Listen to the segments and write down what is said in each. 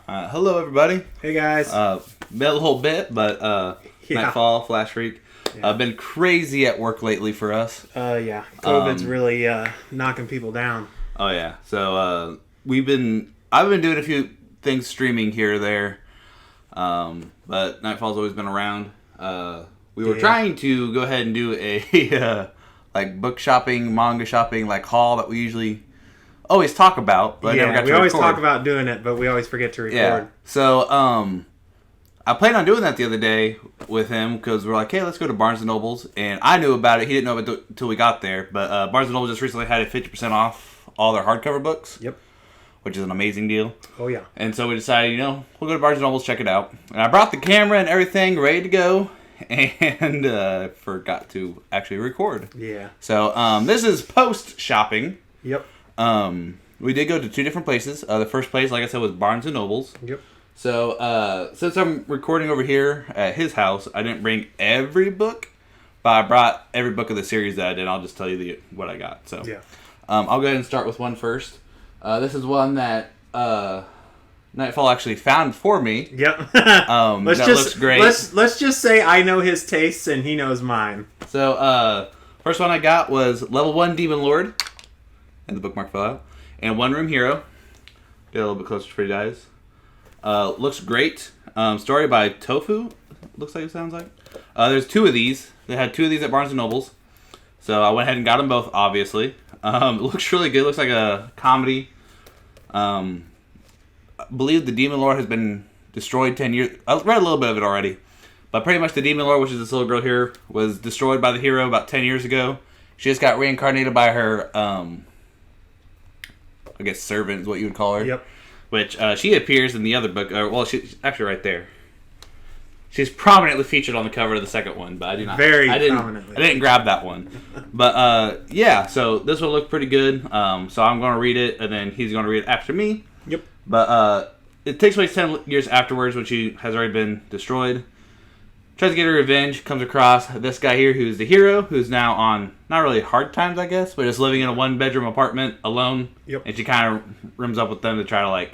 Hello, everybody. Hey, guys. Been a little bit, but Nightfall, Flash Freak. Been crazy at work lately for us. Yeah. COVID's really knocking people down. Oh, yeah. So, I've been doing a few things streaming here or there. But Nightfall's always been around. We were trying to go ahead and do a like book shopping, manga shopping, like haul that we usually always talk about, but I never got to record. We always talk about doing it, but we always forget to record. Yeah. So, I planned on doing that the other day with him because we're like, hey, let's go to Barnes & Noble's. And I knew about it. He didn't know about it until we got there. But Barnes & Noble just recently had a 50% off all their hardcover books. Yep. Which is an amazing deal. Oh, yeah. And so we decided, we'll go to Barnes & Noble's, check it out. And I brought the camera and everything ready to go. And forgot to actually record. Yeah. So, this is post-shopping. Yep. We did go to two different places. The first place, like I said, was Barnes & Noble's. Yep. So, since I'm recording over here at his house, I didn't bring every book, but I brought every book of the series that I did. I'll just tell you what I got. So, yeah. I'll go ahead and start with one first. This is one that Nightfall actually found for me. Yep. Looks great. Let's just say I know his tastes and he knows mine. So, first one I got was Level 1 Demon Lord, and the bookmark fell out, and One Room Hero. Get a little bit closer for you guys. Looks great. Story by Tofu, looks like it sounds like. There's two of these. They had two of these at Barnes & Noble's. So I went ahead and got them both, obviously. It looks really good. It looks like a comedy. I believe the Demon Lord has been destroyed 10 years. I read a little bit of it already. But pretty much the Demon Lord, which is this little girl here, was destroyed by the hero about 10 years ago. She just got reincarnated by her, I guess servant is what you would call her. Yep. Which she appears in the other book. She's actually right there. She's prominently featured on the cover of the second one, but I do not. Prominently. I didn't grab that one. But yeah, so this will look pretty good. So I'm going to read it, and then he's going to read it after me. Yep. But it takes place 10 years afterwards when she has already been destroyed. Tries to get her revenge, comes across this guy here who's the hero, who's now on, not really hard times, I guess, but just living in a one-bedroom apartment alone. Yep. And she kind of rims up with them to try to,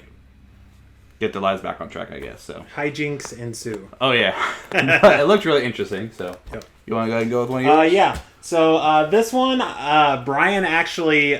get their lives back on track, I guess. So hijinks ensue. Oh, yeah. But it looked really interesting, so. Yep. You want to go ahead and go with one of yours? Yeah. So this one, Brian actually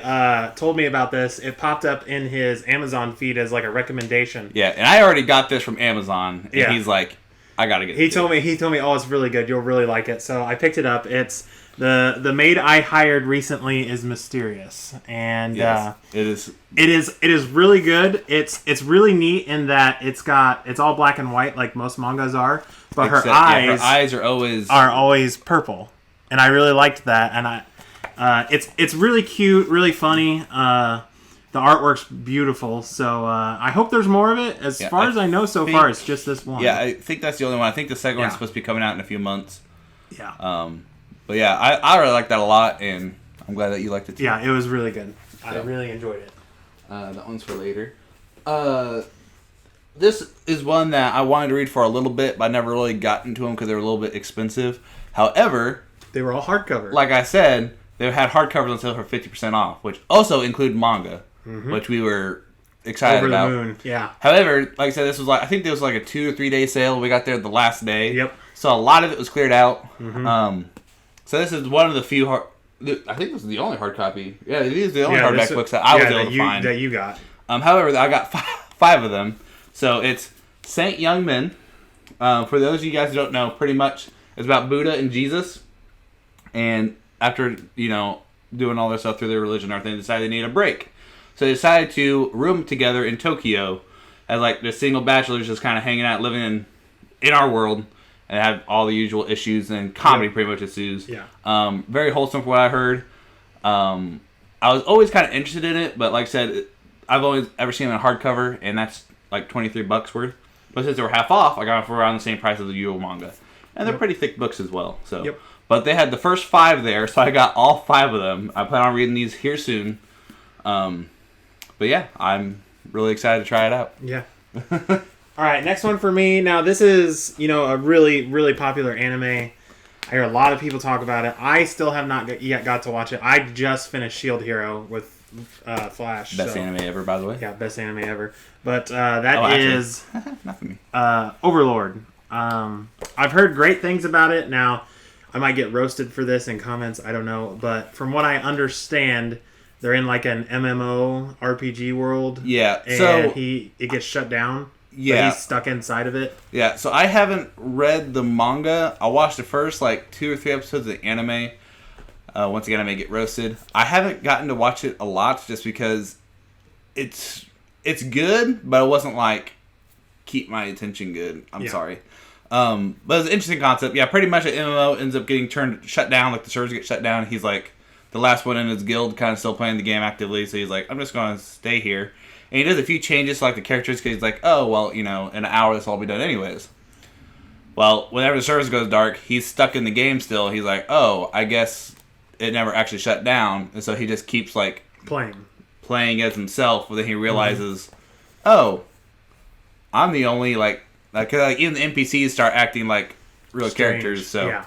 told me about this. It popped up in his Amazon feed as a recommendation. Yeah, and I already got this from Amazon, and he's like, I gotta get it. He told me, oh, it's really good. You'll really like it. So I picked it up. It's the maid I hired recently is mysterious, and yes, it is. It is really good. It's really neat in that it's all black and white like most mangas are, but her eyes are always purple, and I really liked that. And it's really cute, really funny. The artwork's beautiful, so I hope there's more of it. As far as I know so far, it's just this one. Yeah, I think that's the only one. I think the second one's supposed to be coming out in a few months. Yeah. But yeah, I really like that a lot, and I'm glad that you liked it too. Yeah, it was really good. I really enjoyed it. That one's for later. This is one that I wanted to read for a little bit, but I never really got into them because they were a little bit expensive. However, they were all hardcover. Like I said, they had hardcovers on sale for 50% off, which also include manga. Mm-hmm. Which we were excited about. Over the moon, yeah. However, like I said, I think there was a 2 or 3 day sale. We got there the last day. Yep. So a lot of it was cleared out. Mm-hmm. So this is one of the few I think this is the only hard copy. Yeah, these are the only hardback books that I was able to find. That you got. However, I got five of them. So it's Saint Young Men. For those of you guys who don't know, pretty much it's about Buddha and Jesus. And after, doing all this stuff through their religion and everything, they decided they need a break. So they decided to room together in Tokyo as the single bachelors just kind of hanging out, living in our world, and have all the usual issues, and comedy pretty much ensues. Yeah. Very wholesome from what I heard. I was always kind of interested in it, but like I said, I've always ever seen it in hardcover, and that's $23 worth. But since they were half off, I got them for around the same price as the usual manga. And they're pretty thick books as well. So. Yep. But they had the first 5 there, so I got all 5 of them. I plan on reading these here soon. But yeah, I'm really excited to try it out. Yeah. All right, next one for me. Now, this is, a really, really popular anime. I hear a lot of people talk about it. I still have not yet got to watch it. I just finished Shield Hero with Flash. Best anime ever, by the way. Yeah, best anime ever. But that is not for me. Overlord. I've heard great things about it. Now, I might get roasted for this in comments. I don't know. But from what I understand, they're in like an MMO RPG world. Yeah. And so it gets shut down. Yeah. But he's stuck inside of it. Yeah. So I haven't read the manga. I watched the first like 2 or 3 episodes of the anime. Once again, I may get roasted. I haven't gotten to watch it a lot just because it's good, but it wasn't like keep my attention good. I'm sorry. But it's an interesting concept. Yeah, pretty much an MMO ends up getting shut down. Like the servers get shut down. He's like the last one in his guild, kind of still playing the game actively. So he's like, I'm just going to stay here. And he does a few changes to like the characters because he's like, oh, well, in an hour this will all be done anyways. Well, whenever the servers goes dark, he's stuck in the game still. He's like, oh, I guess it never actually shut down. And so he just keeps like playing as himself. But then he realizes, oh, I'm the only like even the NPCs start acting like real characters. So,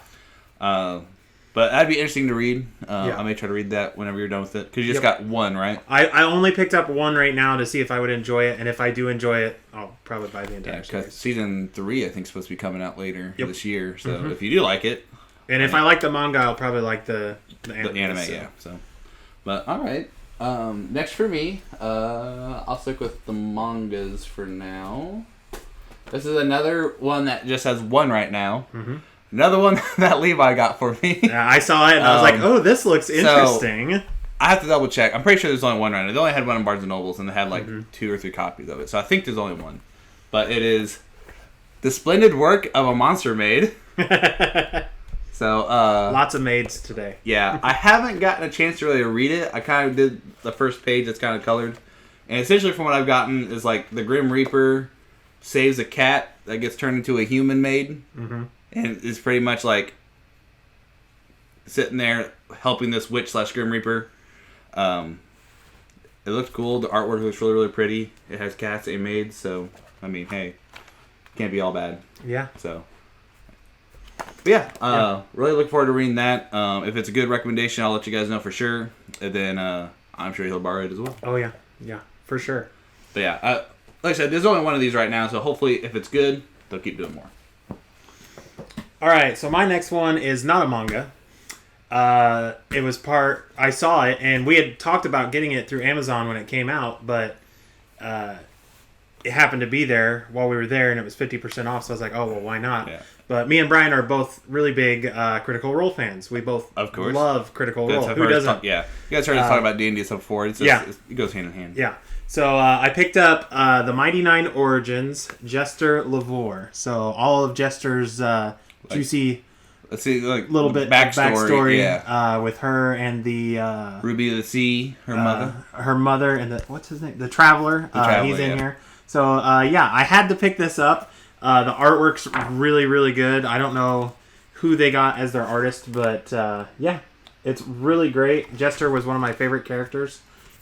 but that'd be interesting to read. I may try to read that whenever you're done with it because you just got one, right? I only picked up one right now to see if I would enjoy it, and if I do enjoy it, I'll probably buy the entire series. Season 3 I think is supposed to be coming out later this year. So if you do like it, and if I like the manga, I'll probably like the anime. So, but all right. Next for me, I'll stick with the mangas for now. This is another one that just has one right now. Mm-hmm. Another one that Levi got for me. Yeah, I saw it and I was like, oh, this looks interesting. So, I have to double check. I'm pretty sure there's only one right now. They only had one in Barnes & Nobles and they had like 2 or 3 copies of it. So I think there's only one. But it is The Splendid Work of a Monster Maid. So lots of maids today. Yeah, I haven't gotten a chance to really read it. I kind of did the first page that's kind of colored. And essentially from what I've gotten is like the Grim Reaper saves a cat that gets turned into a human maid. Mm-hmm. And it's pretty much like sitting there helping this witch / Grim Reaper. It looks cool. The artwork looks really, really pretty. It has cats and maids. So, I mean, hey, can't be all bad. Yeah. So, but yeah, really look forward to reading that. If it's a good recommendation, I'll let you guys know for sure. And then I'm sure he'll borrow it as well. Oh, yeah. Yeah, for sure. But yeah, like I said, there's only one of these right now. So hopefully if it's good, they'll keep doing more. All right, so my next one is not a manga. It was I saw it, and we had talked about getting it through Amazon when it came out, but it happened to be there while we were there, and it was 50% off, so I was like, oh, well, why not? Yeah. But me and Brian are both really big Critical Role fans. We both love Critical Role. Who doesn't? You guys heard us talk about D&D stuff before. It's just, it goes hand in hand. Yeah. So I picked up The Mighty Nine Origins, Jester Lavore. So all of Jester's juicy let's see, like little bit backstory with her and the Ruby of the Sea, her mother, and what's his name, the Traveler. He's in here. So I had to pick this up. The artwork's really, really good. I don't know who they got as their artist, but it's really great. Jester was one of my favorite characters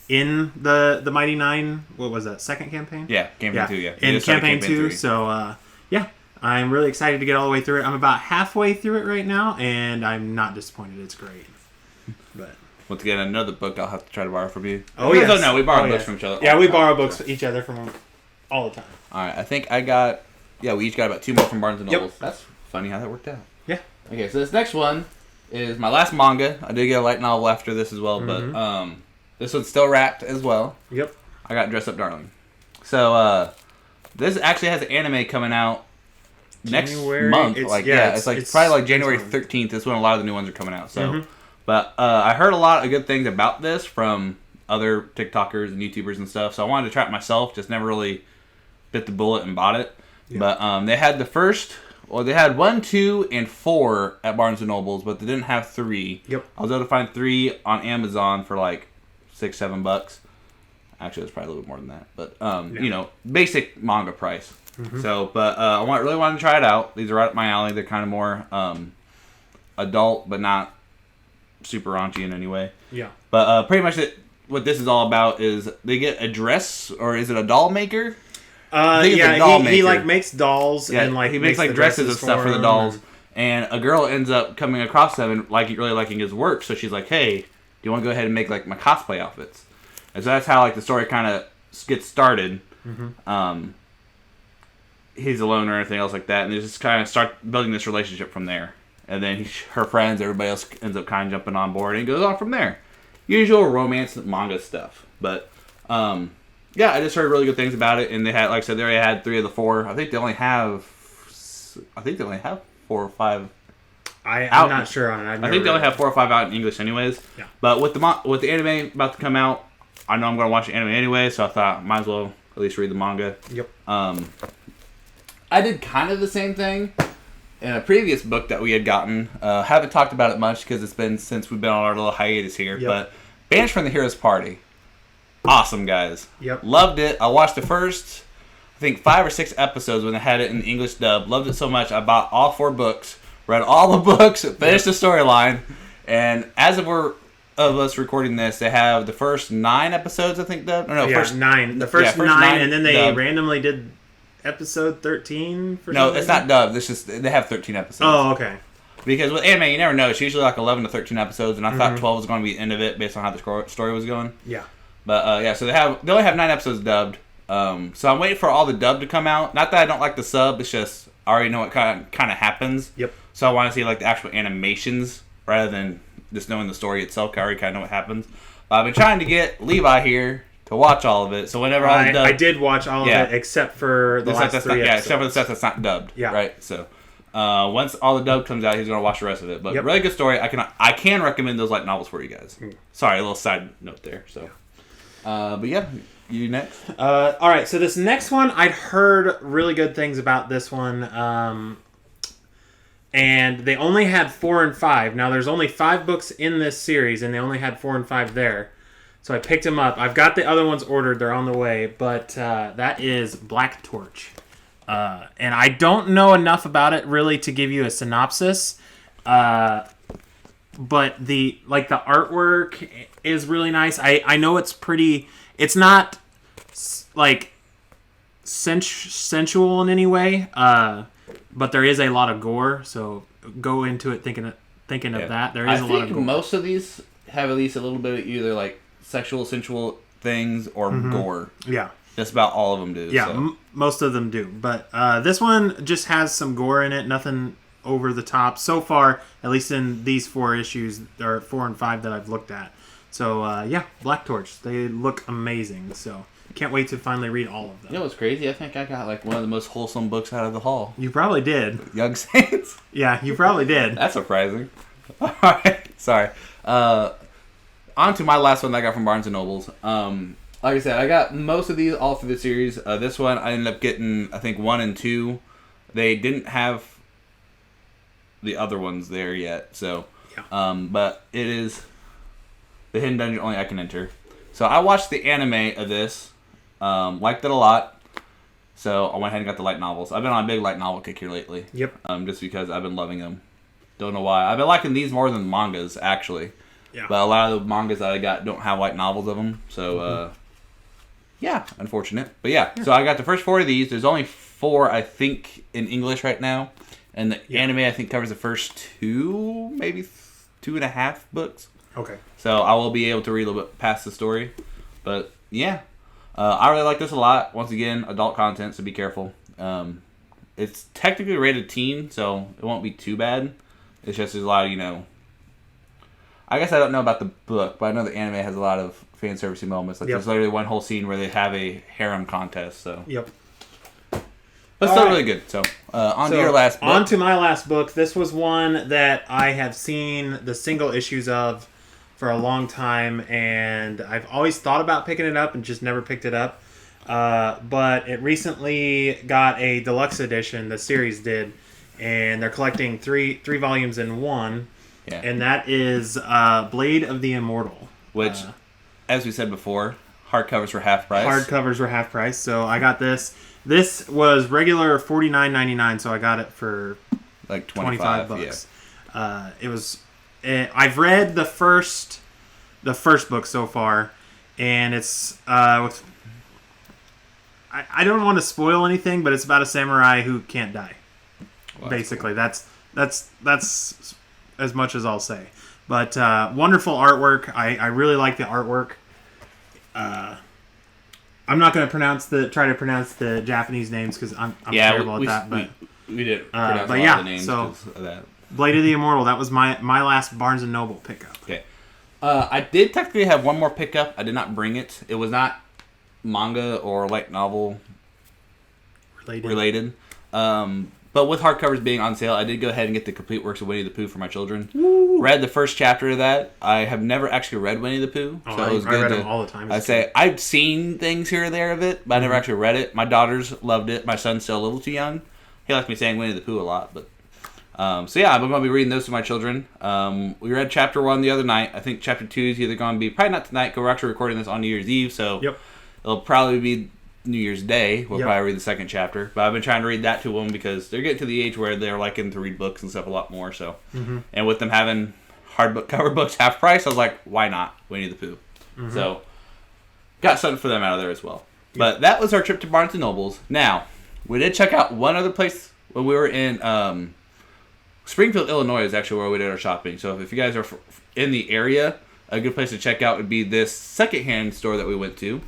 in the Mighty Nine. What was that, second campaign? Yeah, campaign 2. Yeah, in campaign 2. 3. So I'm really excited to get all the way through it. I'm about halfway through it right now, and I'm not disappointed. It's great. But once again, another book I'll have to try to borrow from you. Oh, yes. No, we borrow books from each other. Yeah, we borrow books from each other from all the time. All right, I think I got... Yeah, we each got about 2 more from Barnes & Nobles. Yep. That's funny how that worked out. Yeah. Okay, so this next one is my last manga. I did get a light novel after this as well, but this one's still wrapped as well. Yep. I got Dress Up Darling. So, this actually has an anime coming out next month. It's probably like January 13th is when a lot of the new ones are coming out. So, but I heard a lot of good things about this from other TikTokers and YouTubers and stuff. So I wanted to try it myself. Just never really bit the bullet and bought it. Yeah. But they had they had 1, 2, and 4 at Barnes & Nobles, but they didn't have 3. Yep. I was able to find 3 on Amazon for like $6-7. Actually, it's probably a little bit more than that. But, basic manga price. Mm-hmm. So, but I really wanted to try it out. These are right up my alley. They're kind of more adult, but not super raunchy in any way. Yeah. But pretty much what this is all about is they get a dress, or is it a doll maker? He like makes dolls and like he makes like dresses and stuff for the dolls. And a girl ends up coming across them and really liking his work. So she's like, "Hey, do you want to go ahead and make like my cosplay outfits?" And so that's how like the story kind of gets started. He's alone or anything else like that, and they just kind of start building this relationship from there. And then her friends, everybody else ends up kind of jumping on board, and it goes on from there. Usual romance manga stuff, but yeah, I just heard really good things about it, and they had, like I said, they already had 3 of the 4. I think they only have 4 or 5. I'm not sure on it. I think they only have 4 or 5 out in English, anyways. Yeah. But with the anime about to come out, I know I'm going to watch the anime anyway, so I thought might as well at least read the manga. Yep. I did kind of the same thing in a previous book that we had gotten. Haven't talked about it much because it's been since we've been on our little hiatus here. Yep. But Banished from the Hero's Party. Awesome, guys. Yep. Loved it. I watched the first, I think, 5 or 6 episodes when they had it in English dub. Loved it so much, I bought all 4 books, read all the books, finished the storyline, and as of us recording this, they have the first 9 episodes, I think, dubbed. First 9. The first 9, and then they dubbed. Randomly did episode 13 for No, it's not dubbed. It's just they have 13 episodes. Oh, okay. Because with anime, you never know. It's usually like 11 to 13 episodes, and I thought 12 was going to be the end of it based on how the story was going. Yeah. But yeah, so they only have 9 episodes dubbed. So I'm waiting for all the dub to come out. Not that I don't like the sub. It's just I already know what kind of happens. Yep. So I want to see like the actual animations rather than just knowing the story itself. 'Cause I already kind of know what happens. But I've been trying to get Levi here to watch all of it. So whenever I did watch all of it except for the last 3 episodes. Yeah, except for the stuff that's not dubbed. Yeah. Right. So once all the dub comes out, he's gonna watch the rest of it. But really good story. I can recommend those light novels for you guys. Sorry, a little side note there. So, but yeah, you next. All right. So this next one, I'd heard really good things about this one. And they only had 4 and 5. Now there's only 5 books in this series, and they only had 4 and 5 there. So I picked them up. I've got the other ones ordered. They're on the way. But that is Black Torch. And I don't know enough about it really to give you a synopsis. But the artwork is really nice. I know it's pretty. It's not like sensual in any way. But there is a lot of gore. So go into it thinking of that. There is a lot of gore. Most of these have at least a little bit of either like sexual, sensual things or gore. Yeah. Just about all of them do. Yeah, so. Most of them do. But this one just has some gore in it. Nothing over the top so far, at least in these 4 issues, or 4 and 5 that I've looked at. So, yeah, Black Torch. They look amazing. So, can't wait to finally read all of them. You know what's crazy? I think I got like one of the most wholesome books out of the haul. You probably did. Young Saints? Yeah, you probably did. That's surprising. Alright, sorry. On to my last one that I got from Barnes & Nobles. Like I said, I got most of these all through the series. This one, I ended up getting, I think, 1 and 2. They didn't have the other ones there yet, so. Yeah. But it is the Hidden Dungeon Only I Can Enter. So I watched the anime of this, liked it a lot. So I went ahead and got the light novels. I've been on a big light novel kick here lately. Yep. Just because I've been loving them. Don't know why. I've been liking these more than mangas, actually. Yeah. But a lot of the mangas that I got don't have light novels of them, so yeah, unfortunate. But yeah, so I got the first 4 of these. There's only 4, I think, in English right now, and the anime I think covers the first 2, maybe 2.5 books. Okay. So I will be able to read a little bit past the story, but yeah, I really like this a lot. Once again, adult content, so be careful. It's technically rated teen, so it won't be too bad. It's just there's a lot of I guess I don't know about the book, but I know the anime has a lot of fan servicey moments. Like there's literally one whole scene where they have a harem contest. So yep. But still really good. So on to your last book. On to my last book. This was one that I have seen the single issues of for a long time, and I've always thought about picking it up and just never picked it up. But it recently got a deluxe edition. The series did, and they're collecting three volumes in one. Yeah. And that is Blade of the Immortal. Which, as we said before, hardcovers were half price. Hardcovers were half price, so I got this. This was regular $49.99, so I got it for like 25 bucks. Yeah. It was. I've read the first book so far, and it's with. I don't want to spoil anything, but it's about a samurai who can't die. Well, basically, cool. That's as much as I'll say. But wonderful artwork. I really like the artwork. I'm not going to try to pronounce the Japanese names because I'm terrible at that. But we did pronounce but a lot of the names because of that. Blade of the Immortal. That was my last Barnes & Noble pickup. Okay. I did technically have one more pickup. I did not bring it. It was not manga or light novel related. But with hardcovers being on sale, I did go ahead and get the complete works of Winnie the Pooh for my children. Woo. Read the first chapter of that. I have never actually read Winnie the Pooh, so it was good. I read them all the time. I've seen things here or there of it, but I never actually read it. My daughters loved it. My son's still a little too young. He likes me saying Winnie the Pooh a lot, but I'm going to be reading those to my children. We read chapter 1 the other night. I think chapter 2 is either going to be probably not tonight because we're actually recording this on New Year's Eve, so it'll probably be New Year's Day. We'll probably read the second chapter, but I've been trying to read that to them because they're getting to the age where they're liking to read books and stuff a lot more. So, and with them having hardbook cover books half price, I was like, why not Winnie the Pooh? So, got something for them out of there as well. But that was our trip to Barnes and Nobles. Now, we did check out one other place when we were in Springfield, Illinois. Is actually where we did our shopping. So if you guys are in the area, a good place to check out would be this secondhand store that we went to.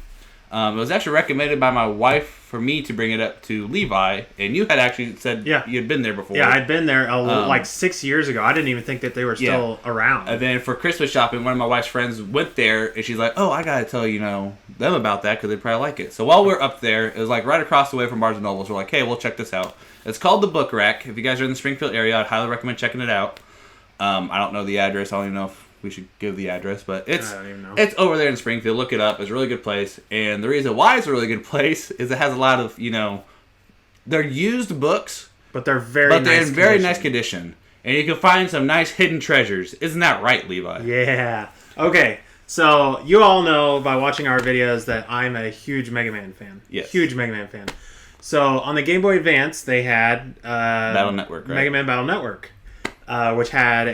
It was actually recommended by my wife for me to bring it up to Levi, and you had actually said you had been there before. Yeah, I'd been there like 6 years ago. I didn't even think that they were still around. And then for Christmas shopping, one of my wife's friends went there, and she's like, "Oh, I gotta tell them about that because they probably like it." So while we're up there, it was like right across the way from Barnes and Noble. So we're like, "Hey, we'll check this out." It's called the Book Rack. If you guys are in the Springfield area, I'd highly recommend checking it out. I don't know the address. I don't even know if we should give the address, but it's over there in Springfield. Look it up. It's a really good place. And the reason why it's a really good place is it has a lot of, they're used books, but they're in very nice condition. And you can find some nice hidden treasures. Isn't that right, Levi? Yeah. Okay. So you all know by watching our videos that I'm a huge Mega Man fan. Yes. Huge Mega Man fan. So on the Game Boy Advance, they had Battle Network, right? Mega Man Battle Network, which had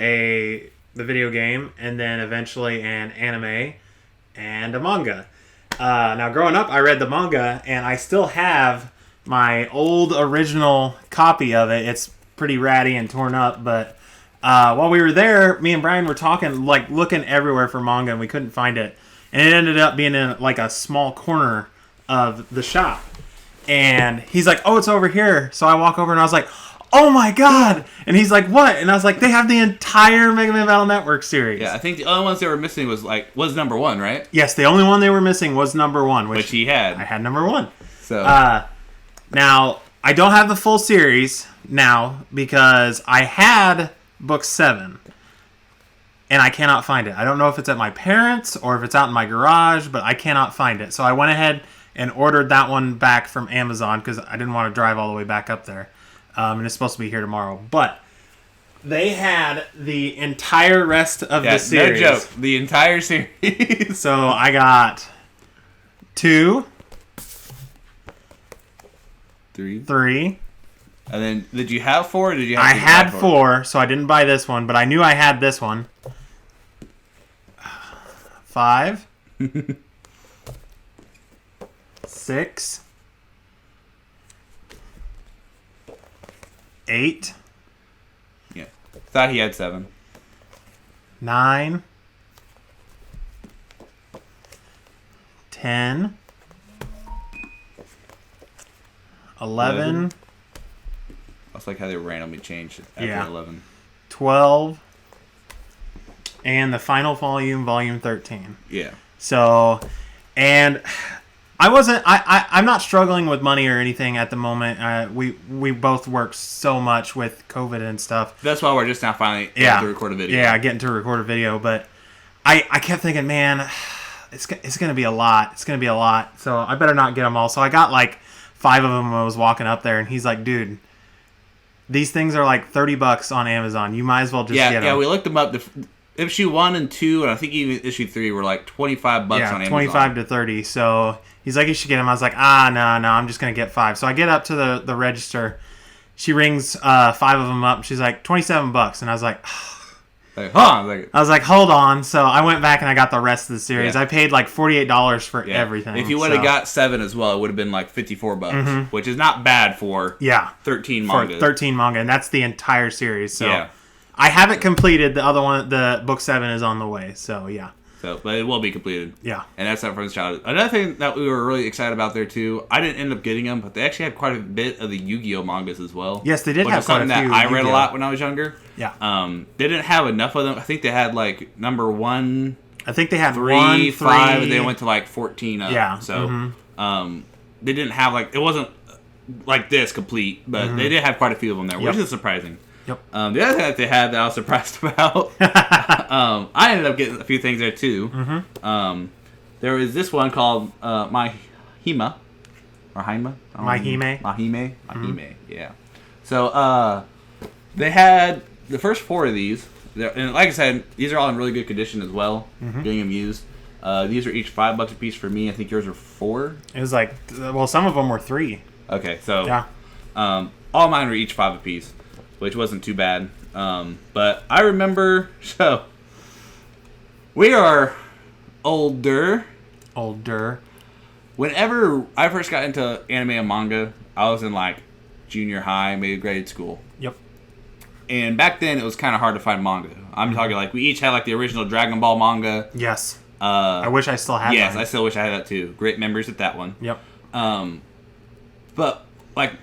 the video game, and then eventually an anime and a manga. Now, growing up, I read the manga, and I still have my old original copy of it. It's pretty ratty and torn up, but while we were there, me and Brian were talking, like looking everywhere for manga, and we couldn't find it. And it ended up being in like a small corner of the shop. And he's like, "Oh, it's over here." So I walk over, and I was like, "Oh my god!" And he's like, "What?" And I was like, "They have the entire Mega Man Battle Network series." Yeah, I think the only ones they were missing was number 1, right? Yes, the only one they were missing was number 1, which he had. I had number 1. So now I don't have the full series now because I had book 7, and I cannot find it. I don't know if it's at my parents' or if it's out in my garage, but I cannot find it. So I went ahead and ordered that one back from Amazon because I didn't want to drive all the way back up there. And it's supposed to be here tomorrow. But they had the entire rest of the series. No joke. The entire series. So I got 2, 3. And then, did you have 4 or did you have I had 4, so I didn't buy this one, but I knew I had this one. 5. 6. 8. Yeah. Thought he had 7. 9. 10. 11. That's like how they randomly changed after 11. 12. And the final volume, volume 13. Yeah. So, and I'm not struggling with money or anything at the moment. We both work so much with COVID and stuff. That's why we're just now finally able to record a video. Yeah, getting to record a video. But I kept thinking, man, it's going to be a lot. It's going to be a lot. So I better not get them all. So I got like 5 of them when I was walking up there. And he's like, dude, these things are like $30 on Amazon. You might as well just get them. Yeah, we looked them up. Issue 1 and 2, and I think even issue 3 were like $25 on Amazon. 25 to 30. So he's like, you should get them. I was like, no, I'm just going to get 5. So I get up to the register. She rings 5 of them up. She's like, $27. And I was like, I was like, hold on. So I went back and I got the rest of the series. I paid like $48 for everything. If you would have got 7 as well, it would have been like $54, which is not bad for 13 manga. For 13 manga, and that's the entire series. So I haven't completed the other one. The book 7 is on the way. So yeah. So, but it will be completed. Yeah. And that's not from his childhood. Another thing that we were really excited about there too, I didn't end up getting them, but they actually had quite a bit of the Yu-Gi-Oh mangas as well. Yes, they did have quite a something few. that I read Yu-Gi-Oh. a lot when I was younger. Yeah. They didn't have enough of them. I think they had like number 1, I think they had 3, 1, 5, 3. and they went to like 14 up. Yeah. So, they didn't have like, it wasn't like this complete, but they did have quite a few of them there, which is surprising. Yep. The other thing that they had that I was surprised about, I ended up getting a few things there too. There was this one called My Hima, or Haima. Mahime. Yeah. So they had the first 4 of these, and like I said, these are all in really good condition as well. Getting them used. These are each $5 a piece for me. I think yours are 4. It was like, well, some of them were 3. Okay, so Yeah. all mine were each 5 a piece, which wasn't too bad. But I remember, so we are older. Whenever I first got into anime and manga, I was in like junior high, maybe grade school. Yep. And back then, it was kind of hard to find manga. I'm talking like we each had like the original Dragon Ball manga. Yes. I wish I still had Yes, mine. I still wish I had that too. Great memories at that one. Yep. But like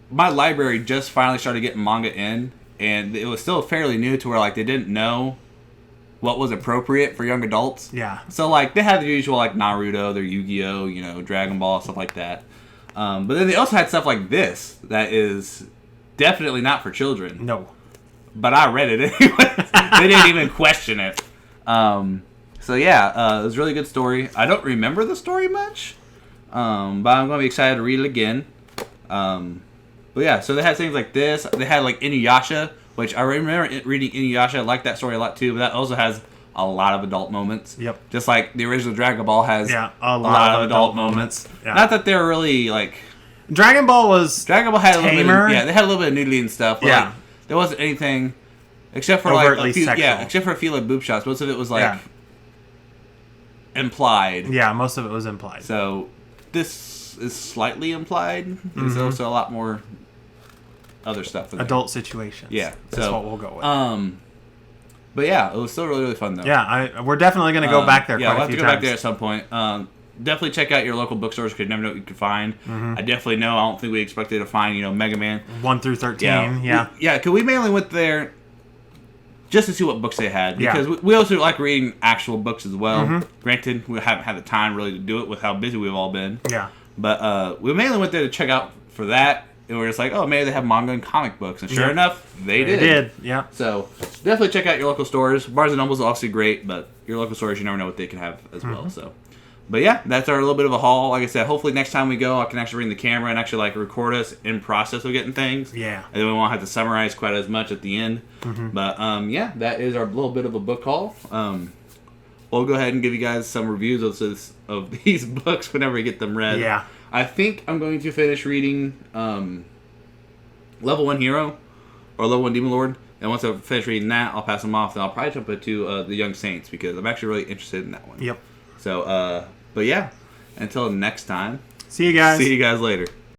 my library just finally started getting manga in, and it was still fairly new to where like they didn't know what was appropriate for young adults. Yeah. So like they had the usual like Naruto, their Yu-Gi-Oh, Dragon Ball, stuff like that. But then they also had stuff like this that is definitely not for children. No. But I read it anyway. They didn't even question it. So yeah, it was a really good story. I don't remember the story much, but I'm going to be excited to read it again. But yeah, so they had things like this. They had like Inuyasha, which I remember reading Inuyasha. I like that story a lot too, but that also has a lot of adult moments. Yep. Just like the original Dragon Ball has a lot of adult moments. Yeah. Not that they're really like... Dragon Ball was Dragon Ball had a little bit tamer. of, they had a little bit of nudity and stuff. But Yeah. like, there wasn't anything except for overtly like a few, sexual. except for a few like boob shots. Most of it was like implied. Yeah, most of it was implied. So this is slightly implied. There's also a lot more other stuff. Adult situations. Yeah, That's so what we'll go with. But yeah, it was still really, really fun though. Yeah, we're definitely going to go back there Yeah, quite we'll a have few to go times. back there at some point. Definitely check out your local bookstores because you never know what you can find. I definitely know. I don't think we expected to find, Mega Man 1 through 13. Yeah. Because we mainly went there just to see what books they had. Because we also like reading actual books as well. Granted, we haven't had the time really to do it with how busy we've all been. Yeah. But we mainly went there to check out for that. And we were just like, oh, maybe they have manga and comic books. And sure enough, they did. They did, yeah. So definitely check out your local stores. Barnes and Nobles are obviously great, but your local stores, you never know what they can have as well. So, but yeah, that's our little bit of a haul. Like I said, hopefully next time we go, I can actually bring the camera and actually like record us in process of getting things. Yeah. And then we won't have to summarize quite as much at the end. But yeah, that is our little bit of a book haul. We'll go ahead and give you guys some reviews of these books whenever we get them read. Yeah. I think I'm going to finish reading Level 1 Hero or Level 1 Demon Lord. And once I finish reading that, I'll pass them off. Then I'll probably jump into The Young Saints because I'm actually really interested in that one. Yep. So, but yeah, until next time. See you guys. See you guys later.